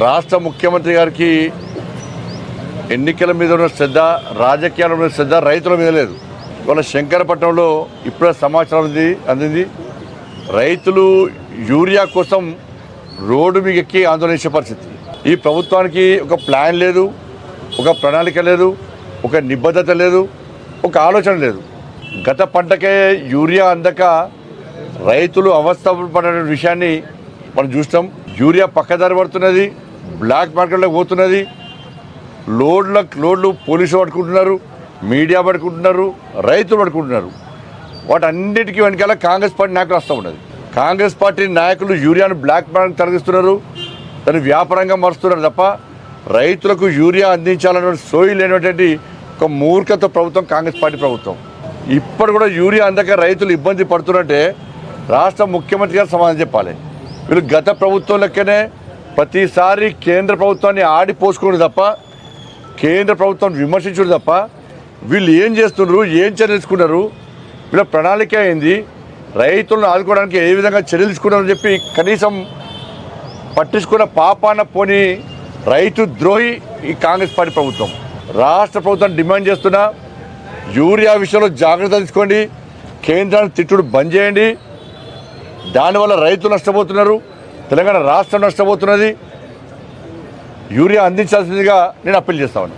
రాష్ట్ర ముఖ్యమంత్రి గారికి ఎన్నికల మీద ఉన్న శ్రద్ధ, రాజకీయాల మీద శ్రద్ధ రైతుల మీద లేదు. ఇవాళ శంకరపట్నంలో ఇప్పుడే సమాచారం అందింది. రైతులు యూరియా కోసం రోడ్డు మీద ఎక్కి ఆందోళన చేసే పరిస్థితి. ఈ ప్రభుత్వానికి ఒక ప్లాన్ లేదు, ఒక ప్రణాళిక లేదు, ఒక నిబద్ధత లేదు, ఒక ఆలోచన లేదు. గత పంటకే యూరియా అందక రైతులు అవస్థ పడిన విషయాన్ని మనం చూస్తాం. యూరియా పక్కదారి పడుతున్నది, బ్లాక్ మార్కెట్లోకి పోతున్నది. లోడ్లు పోలీసులు పట్టుకుంటున్నారు, మీడియా పట్టుకుంటున్నారు, రైతులు పట్టుకుంటున్నారు. వాటన్నిటికీ వెనకాల కాంగ్రెస్ పార్టీ నాయకులు వస్తూ ఉన్నది. కాంగ్రెస్ పార్టీ నాయకులు యూరియాను బ్లాక్ మార్కెట్ తొలగిస్తున్నారు, దాన్ని వ్యాపారంగా మారుస్తున్నారు తప్ప రైతులకు యూరియా అందించాలన్న సోయి లేనటువంటి ఒక మూర్ఖత ప్రభుత్వం కాంగ్రెస్ పార్టీ ప్రభుత్వం. ఇప్పుడు కూడా యూరియా అందక రైతులు ఇబ్బంది పడుతున్నట్టే రాష్ట్ర ముఖ్యమంత్రి గారు సమాధానం చెప్పాలి. వీళ్ళు గత ప్రభుత్వం లెక్కనే ప్రతిసారి కేంద్ర ప్రభుత్వాన్ని ఆడిపోసుకోండి తప్ప, కేంద్ర ప్రభుత్వం విమర్శించుడు తప్ప వీళ్ళు ఏం చేస్తున్నారు, ఏం చర్యలు తీసుకున్నారు, వీళ్ళ ప్రణాళిక ఏంది, రైతులను ఆదుకోవడానికి ఏ విధంగా చర్యలు తీసుకున్నారని చెప్పి కనీసం పట్టించుకున్న పాపాన పోని రైతు ద్రోహి ఈ కాంగ్రెస్ పార్టీ ప్రభుత్వం. రాష్ట్ర ప్రభుత్వం డిమాండ్ చేస్తున్నా యూరియా విషయంలో జాగ్రత్త తీసుకోండి, కేంద్రాన్ని తిట్టుడు బంద్ చేయండి. దానివల్ల రైతులు నష్టపోతున్నారు, తెలంగాణ రాష్ట్రం నష్టపోతున్నది. యూరియా అందించాల్సిందిగా నేను అప్పీల్ చేస్తాను.